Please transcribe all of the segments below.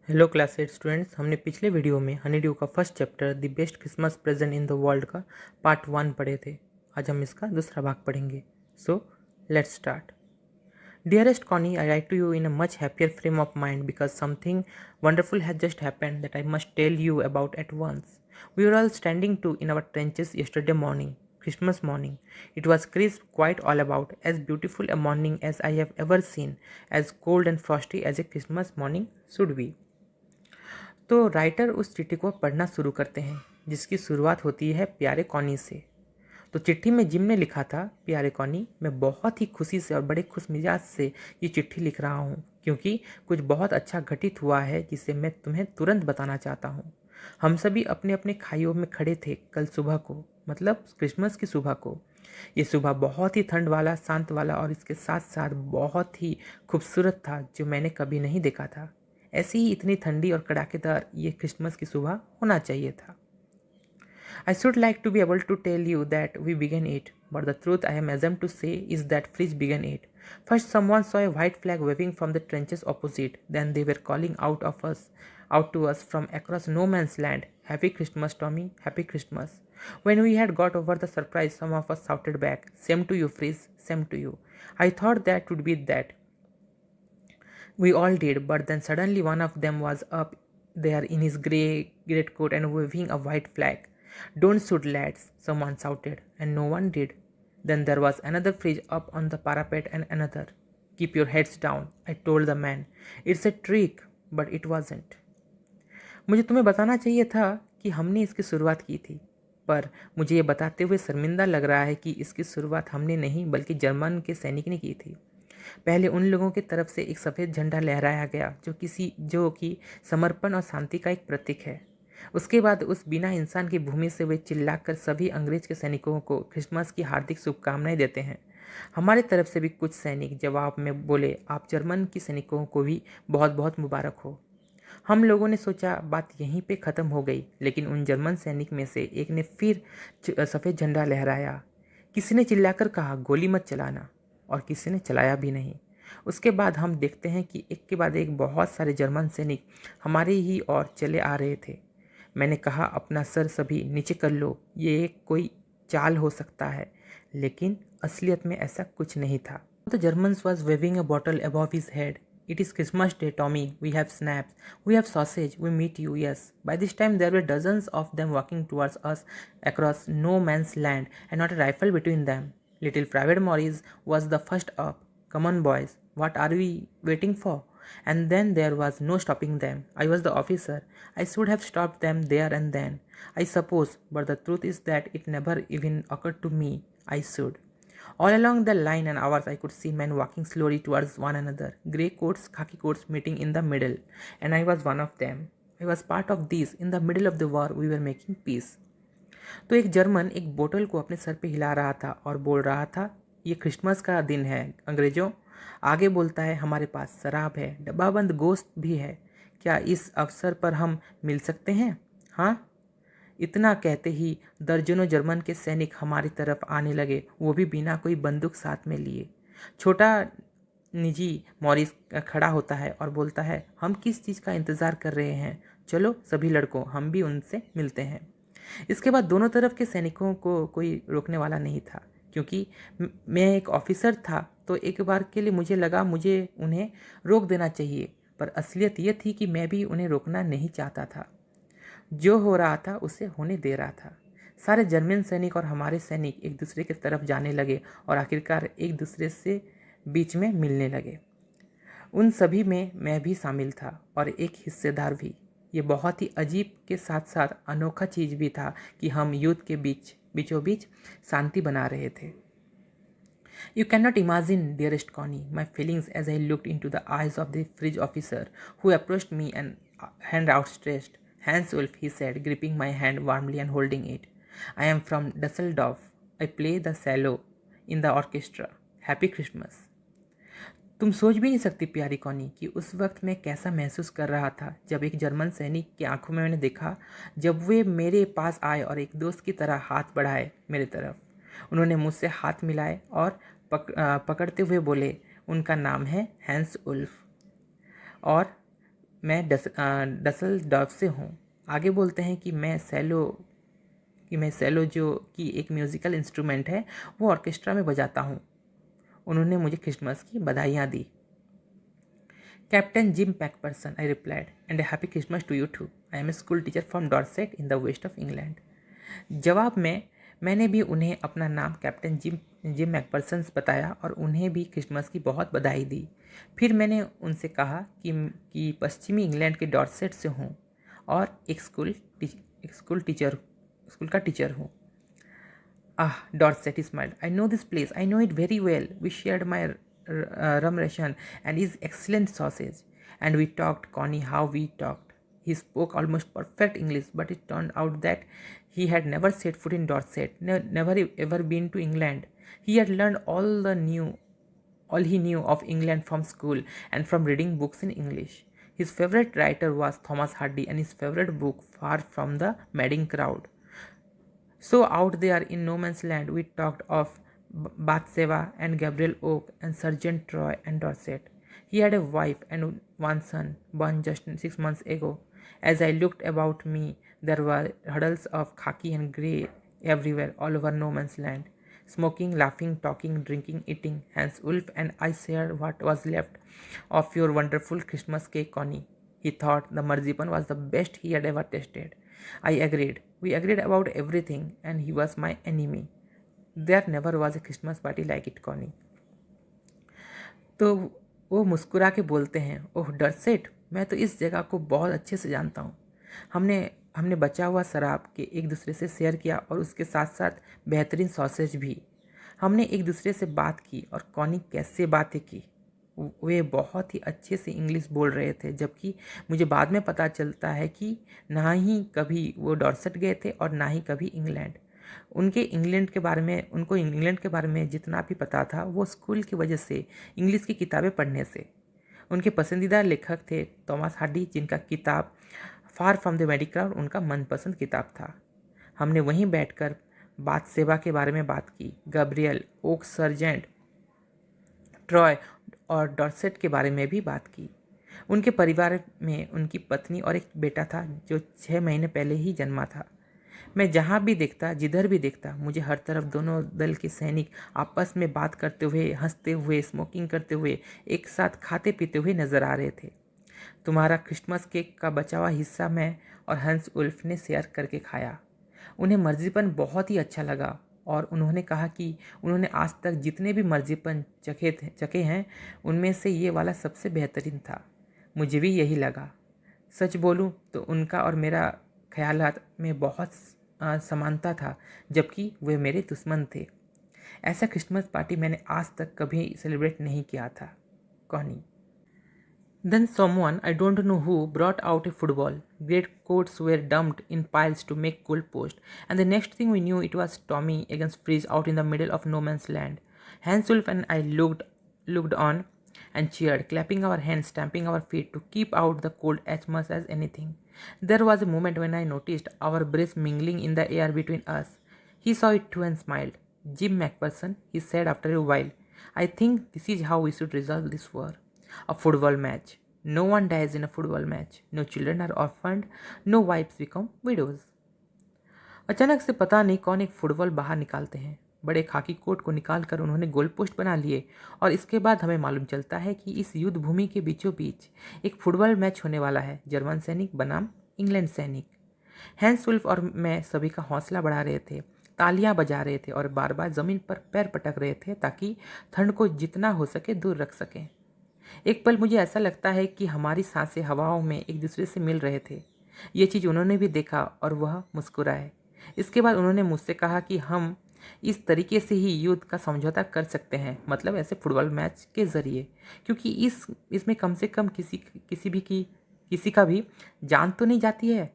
Hello class 8 students. हमने पिछले video में हनी ड्यू का first chapter the best Christmas present in the world का पार्ट 1 पढ़े थे। आज हम इसका दूसरा भाग पढ़ेंगे। So let's start. Dearest Connie, I write to you in a much happier frame of mind because something wonderful has just happened that I must tell you about at once. We were all standing in our trenches yesterday morning, Christmas morning. It was crisp, quite all about, as beautiful a morning as I have ever seen, as cold and frosty as a Christmas morning should be. तो writer उस चिट्ठी को पढ़ना शुरू करते हैं जिसकी शुरुआत होती है प्यारे कॉनी से। तो चिट्ठी में जिम ने लिखा था, प्यारे कॉनी, मैं बहुत ही खुशी से और बड़े खुश मिजाज से ये चिट्ठी लिख रहा हूँ क्योंकि कुछ बहुत अच्छा घटित हुआ है जिसे मैं तुम्हें तुरंत बताना चाहता हूँ। हम सभी अपने अपने खाइयों में खड़े थे कल सुबह को, मतलब क्रिसमस की सुबह को। ये सुबह बहुत ही ठंड वाला, शांत वाला और इसके साथ साथ बहुत ही खूबसूरत था जो मैंने कभी नहीं देखा था। ऐसी ही इतनी ठंडी और कड़ाकेदार ये क्रिसमस की सुबह होना चाहिए था। I should like to be able to tell you that we began it, but the truth I am ashamed to say is that Fritz began it. First, someone saw a white flag waving from the trenches opposite. Then they were calling out to us from across no man's land. Happy Christmas, Tommy. Happy Christmas. When we had got over the surprise, some of us shouted back, "Same to you, Fritz. Same to you." I thought that would be that. We all did, but then suddenly one of them was up there in his grey greatcoat and waving a white flag. "Don't shoot, lads," someone shouted, and no one did. Then there was another fridge up on the parapet and another. "Keep your heads down," I told the man. "It's a trick," but it wasn't. मुझे तुम्हें बताना चाहिए था कि हमने इसकी शुरुआत की थी, पर मुझे ये बताते हुए शर्मिंदा लग रहा है कि इसकी शुरुआत हमने नहीं बल्कि जर्मन के सैनिक ने की थी। पहले उन लोगों की तरफ से एक सफ़ेद झंडा लहराया गया जो कि समर्पण और शांति का एक प्रतीक है। उसके बाद उस बिना इंसान की भूमि से वे चिल्लाकर सभी अंग्रेज के सैनिकों को क्रिसमस की हार्दिक शुभकामनाएं देते हैं। हमारी तरफ से भी कुछ सैनिक जवाब में बोले, आप जर्मन की सैनिकों को भी बहुत बहुत मुबारक हो। हम लोगों ने सोचा बात यहीं पे ख़त्म हो गई, लेकिन उन जर्मन सैनिक में से एक ने फिर सफ़ेद झंडा लहराया। किसी ने चिल्लाकर कहा, गोली मत चलाना, और किसी ने चलाया भी नहीं। उसके बाद हम देखते हैं कि एक के बाद एक बहुत सारे जर्मन सैनिक हमारे ही ओर चले आ रहे थे। मैंने कहा, अपना सर सभी नीचे कर लो, ये एक कोई चाल हो सकता है, लेकिन असलियत में ऐसा कुछ नहीं था। The Germans was waving a bottle above his head. It is Christmas Day, Tommy. We have snaps. We have sausage. We meet you, yes. By this time, there were dozens of them walking towards us across no man's land, and not a rifle between them. Little Private Maurice was the first up. "Come on, boys. What are we waiting for?" And then there was no stopping them. I was the officer. I should have stopped them there and then, I suppose, but the truth is that it never even occurred to me I should. All along the line and hours I could see men walking slowly towards one another, grey coats, khaki coats meeting in the middle, and I was one of them. I was part of these. In the middle of the war we were making peace. तो एक German एक बोतल को अपने sir पे हिला रहा था और बोल रहा था, ये क्रिसमस का दिन है अंग्रेजों। आगे बोलता है, हमारे पास शराब है, डब्बाबंद गोश्त भी है, क्या इस अवसर पर हम मिल सकते हैं? हाँ। इतना कहते ही दर्जनों जर्मन के सैनिक हमारी तरफ आने लगे, वो भी बिना कोई बंदूक साथ में लिए। छोटा निजी मॉरिस खड़ा होता है और बोलता है, हम किस चीज़ का इंतज़ार कर रहे हैं? चलो सभी लड़कों, हम भी उनसे मिलते हैं। इसके बाद दोनों तरफ के सैनिकों को कोई रोकने वाला नहीं था, क्योंकि मैं एक ऑफिसर था, तो एक बार के लिए मुझे लगा मुझे उन्हें रोक देना चाहिए, पर असलियत ये थी कि मैं भी उन्हें रोकना नहीं चाहता था। जो हो रहा था उसे होने दे रहा था। सारे जर्मन सैनिक और हमारे सैनिक एक दूसरे की तरफ जाने लगे और आखिरकार एक दूसरे से बीच में मिलने लगे। उन सभी में मैं भी शामिल था और एक हिस्सेदार भी। ये बहुत ही अजीब के साथ साथ अनोखा चीज़ भी था कि हम युद्ध के बीचों बीच शांति बना रहे थे। You cannot imagine, dearest Connie, my feelings as I looked into the eyes of the fridge officer who approached me and hand outstretched. "Hans Wolf," he said, gripping my hand warmly and holding it. "I am from Dusseldorf. I play the cello in the orchestra. Happy Christmas." तुम सोच भी नहीं सकती प्यारी Connie कि उस वक्त मैं कैसा महसूस कर रहा था जब एक जर्मन सैनिक की आंखों में मैंने देखा, जब वे मेरे पास आए और एक दोस्त की तरह हाथ बढ़ाए मेरे तरफ। उन्होंने मुझसे हाथ मिलाए और पकड़ते हुए बोले, उनका नाम है हैंस उल्फ, और मैं डसलडॉर्फ से हूँ। आगे बोलते हैं कि मैं सेलो जो कि एक म्यूज़िकल इंस्ट्रूमेंट है वो ऑर्केस्ट्रा में बजाता हूँ। उन्होंने मुझे क्रिसमस की बधाइयाँ दी। Captain Jim McPherson, I replied, and a happy Christmas to you too. I am a school teacher from Dorset in the west of England. जवाब में मैंने भी उन्हें अपना नाम कैप्टन जिम मैकपर्सन बताया और उन्हें भी क्रिसमस की बहुत बधाई दी। फिर मैंने उनसे कहा कि पश्चिमी इंग्लैंड के डॉर्सेट से हूँ और एक स्कूल का टीचर हूँ। Dorset smiled. I know this place. I know it very well. We shared my rum ration and his excellent sausage. And we talked, Connie, how we talked. He spoke almost perfect English, but it turned out that he had never set foot in Dorset, never ever been to England. He had learned all he knew of England from school and from reading books in English. His favorite writer was Thomas Hardy, and his favorite book, Far from the Madding Crowd. So out there in no man's land, we talked of Bathsheba and Gabriel Oak and Sergeant Troy and Dorset. He had a wife and one son, born just 6 months ago. As I looked about me, there were huddles of khaki and grey everywhere, all over no man's land. Smoking, laughing, talking, drinking, eating. Hans Wolf and I shared what was left of your wonderful Christmas cake, Connie. He thought the marzipan was the best he had ever tasted. I agreed. We agreed about everything, and he was my enemy. There never was a Christmas party like it, Connie. तो वो मुस्कुरा के बोलते हैं, ओह डरसेट, मैं तो इस जगह को बहुत अच्छे से जानता हूँ। हमने हमने बचा हुआ शराब के एक दूसरे से शेयर किया और उसके साथ साथ बेहतरीन सॉसेज भी। हमने एक दूसरे से बात की और कॉनी कैसे बातें की। वे बहुत ही अच्छे से इंग्लिश बोल रहे थे, जबकि मुझे बाद में पता चलता है कि ना ही कभी वो डॉर्सेट गए थे और ना ही कभी इंग्लैंड। उनको इंग्लैंड के बारे में जितना भी पता था वो स्कूल की वजह से, इंग्लिश की किताबें पढ़ने से। उनके पसंदीदा लेखक थे थॉमस हार्डी, जिनका किताब far from the madding crowd उनका मनपसंद किताब था। हमने वहीं बैठकर बाथशेबा के बारे में बात की, गैब्रियल ओक, सर्जेंट ट्रॉय और डॉर्सेट के बारे में भी बात की। उनके परिवार में उनकी पत्नी और एक बेटा था जो 6 महीने पहले ही जन्मा था। मैं जहाँ भी देखता, जिधर भी देखता, मुझे हर तरफ दोनों दल के सैनिक आपस में बात करते हुए, हंसते हुए, स्मोकिंग करते हुए, एक साथ खाते पीते हुए नजर आ रहे थे। तुम्हारा क्रिसमस केक का बचा हुआ हिस्सा मैं और हंस उल्फ ने शेयर करके खाया। उन्हें मर्जीपन बहुत ही अच्छा लगा और उन्होंने कहा कि उन्होंने आज तक जितने भी मर्जीपन चखे हैं उनमें से ये वाला सबसे बेहतरीन था। मुझे भी यही लगा। सच बोलूं तो उनका और मेरा ख्यालात में बहुत समानता था, जबकि वे मेरे दुश्मन थे। ऐसा क्रिसमस पार्टी मैंने आज तक कभी सेलिब्रेट नहीं किया था, Connie. Then someone, I don't know who, brought out a football. Great coats were dumped in piles to make goalposts, and the next thing we knew it was Tommy against Freeze out in the middle of no man's land. Hanswolf and I looked on and cheered, clapping our hands, stamping our feet to keep out the cold as much as anything. There was a moment when I noticed our breaths mingling in the air between us. He saw it too and smiled. Jim Macpherson, he said after a while, I think this is how we should resolve this war. A football match. No one dies in a football match. No children are orphaned. No wives become widows. अचानक से पता नहीं कौन एक football बाहर निकालते हैं। बड़े खाकी कोट को निकालकर उन्होंने गोल पोस्ट बना लिए और इसके बाद हमें मालूम चलता है कि इस युद्ध भूमि के बीचों बीच एक फुटबॉल मैच होने वाला है। जर्मन सैनिक बनाम इंग्लैंड सैनिक। हैंस वुल्फ और मैं सभी का हौसला बढ़ा रहे थे, तालियां बजा रहे थे और बार बार जमीन पर पैर पटक रहे थे ताकि ठंड को जितना हो सके दूर रख सकें। एक पल मुझे ऐसा लगता है कि हमारी सांसें हवाओं में एक दूसरे से मिल रहे थे। ये चीज़ उन्होंने भी देखा और वह मुस्कुराए। इसके बाद उन्होंने मुझसे कहा कि हम इस तरीके से ही युद्ध का समझौता कर सकते हैं, मतलब ऐसे फुटबॉल मैच के ज़रिए, क्योंकि इसमें कम से कम किसी का भी जान तो नहीं जाती है,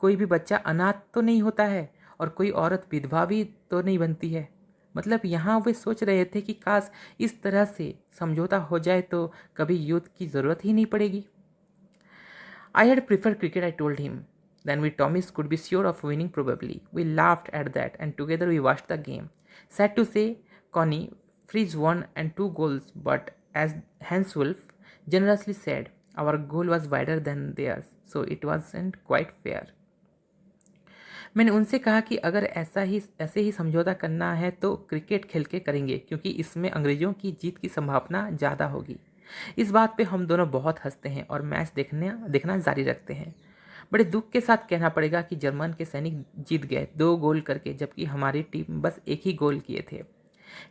कोई भी बच्चा अनाथ तो नहीं होता है और कोई औरत विधवा भी तो नहीं बनती है। मतलब यहाँ वे सोच रहे थे कि काश इस तरह से समझौता हो जाए तो कभी युद्ध की ज़रूरत ही नहीं पड़ेगी। I had preferred cricket, I told him. Then we Tommies could be sure of winning probably. We laughed at that and together we watched the game. Sad to say, Connie, Freeze won and 2 goals, but as Hans Wolf generously said, Our goal was wider than theirs, so it wasn't quite fair. मैंने उनसे कहा कि अगर ऐसे ही समझौता करना है तो क्रिकेट खेल के करेंगे, क्योंकि इसमें अंग्रेज़ों की जीत की संभावना ज़्यादा होगी। इस बात पे हम दोनों बहुत हंसते हैं और मैच देखना जारी रखते हैं। बड़े दुख के साथ कहना पड़ेगा कि जर्मन के सैनिक जीत गए 2 गोल करके, जबकि हमारी टीम बस 1 ही गोल किए थे।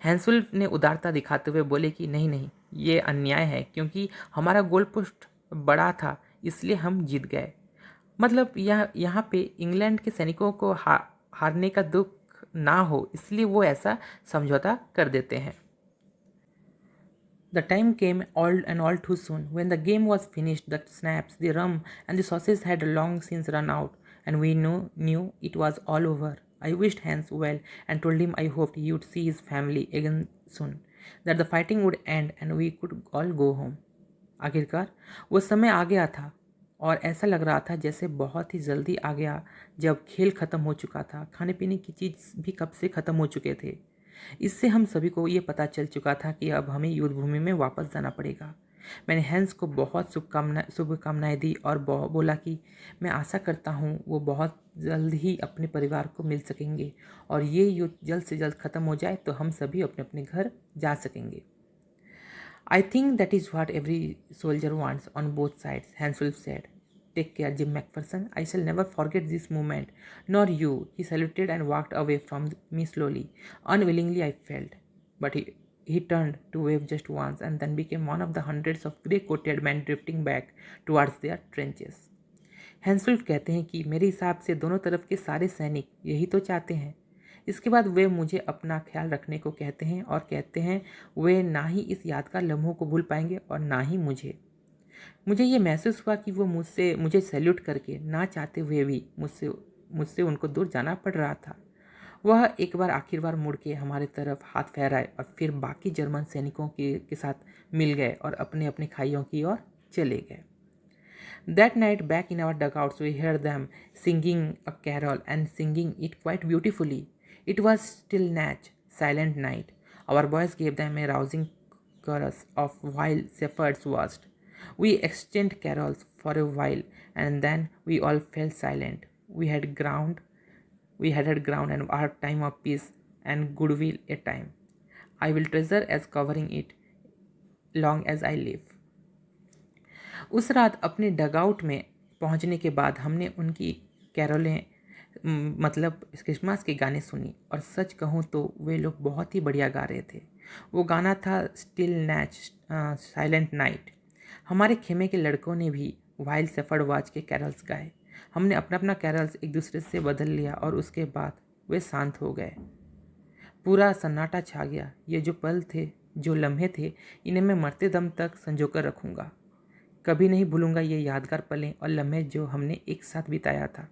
हैंसुल्फ ने उदारता दिखाते हुए बोले कि नहीं नहीं, ये अन्याय है, क्योंकि हमारा गोल पोस्ट बड़ा था इसलिए हम जीत गए। मतलब यहाँ पे इंग्लैंड के सैनिकों को हारने का दुख ना हो, इसलिए वो ऐसा समझौता कर देते हैं। The time came all too soon. When the game was finished, the snaps, the rum, and the sausages had long since run out, and we knew it was all over. I wished Hans well and told him I hoped he would see his family again soon, that the fighting would end and we could all go home. आखिरकार वो समय आ गया था और ऐसा लग रहा था जैसे बहुत ही जल्दी आ गया, जब खेल ख़त्म हो चुका था, खाने पीने की चीज़ भी कब से ख़त्म हो चुके थे। इससे हम सभी को ये पता चल चुका था कि अब हमें युद्ध भूमि में वापस जाना पड़ेगा। मैंने हैंस को बहुत शुभकामनाएं दी और बोला कि मैं आशा करता हूँ वो बहुत जल्द ही अपने परिवार को मिल सकेंगे और ये युद्ध जल्द से जल्द ख़त्म हो जाए तो हम सभी अपने अपने घर जा सकेंगे। I think that is what every soldier wants on both sides, Hanswolf said. Take care, Jim McPherson. I shall never forget this moment, nor you. He saluted and walked away from me slowly. Unwillingly, I felt. But he turned to wave just once and then became one of the hundreds of grey-coated men drifting back towards their trenches. हैंसवुल्फ कहते हैं कि मेरे हिसाब से दोनों तरफ के सारे सैनिक यही तो चाहते हैं। इसके बाद वे मुझे अपना ख्याल रखने को कहते हैं और कहते हैं वे ना ही इस यादगार लम्हों को भूल पाएंगे और ना ही मुझे ये महसूस हुआ कि वो मुझे सैल्यूट करके ना चाहते हुए भी मुझसे उनको दूर जाना पड़ रहा था। वह एक बार आखिर बार मुड़ के हमारे तरफ हाथ फहराए और फिर बाकी जर्मन सैनिकों के साथ मिल गए और अपने अपने खाइयों की ओर चले गए। That night, back in our dugouts, we heard them singing a carol and singing it quite beautifully. It was still Natch, silent night. Our boys gave them a rousing chorus of while shepherds watched. We exchanged carols for a while, and then we all fell silent. We had had ground and our time of peace and goodwill a time. I will treasure as covering it long as I live. उस रात अपने dugout में पहुंचने के बाद हमने उनकी कैरोलें मतलब क्रिसमस के गाने सुनी और सच कहूँ तो वे लोग बहुत ही बढ़िया गा रहे थे। वो गाना था स्टिल नैच साइलेंट नाइट। हमारे खेमे के लड़कों ने भी वाइल्ड शेफर्ड वॉच के कैरल्स गाए। हमने अपना अपना कैरल्स एक दूसरे से बदल लिया और उसके बाद वे शांत हो गए। पूरा सन्नाटा छा गया। ये जो पल थे, जो लम्हे थे, इन्हें मैं मरते दम तक संजो कर रखूँगा। कभी नहीं भूलूंगा ये यादगार पलें और लम्हे जो हमने एक साथ बिताया था।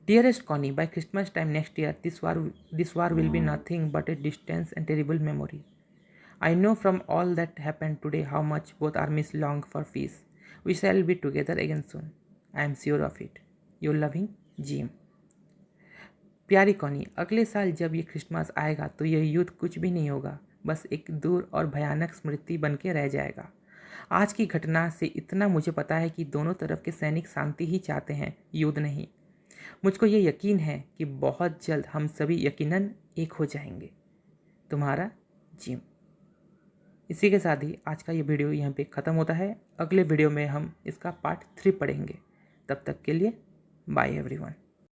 Dearest Connie, by Christmas time next year, this war will be nothing but a distant and terrible memory. I know from all that happened today how much both armies long for peace. We shall be together again soon. I am sure of it. Your loving, Jim. प्यारी Connie, अगले साल जब ये Christmas आएगा तो यह युद्ध कुछ भी नहीं होगा, बस एक दूर और भयानक स्मृति बन के रह जाएगा। आज की घटना से इतना मुझे पता है कि दोनों तरफ के सैनिक शांति ही चाहते हैं, युद्ध नहीं। मुझको ये यकीन है कि बहुत जल्द हम सभी यकीनन एक हो जाएंगे। तुम्हारा जिम। इसी के साथ ही आज का ये वीडियो यहाँ पे ख़त्म होता है। अगले वीडियो में हम इसका पार्ट 3 पढ़ेंगे। तब तक के लिए बाय एवरीवन।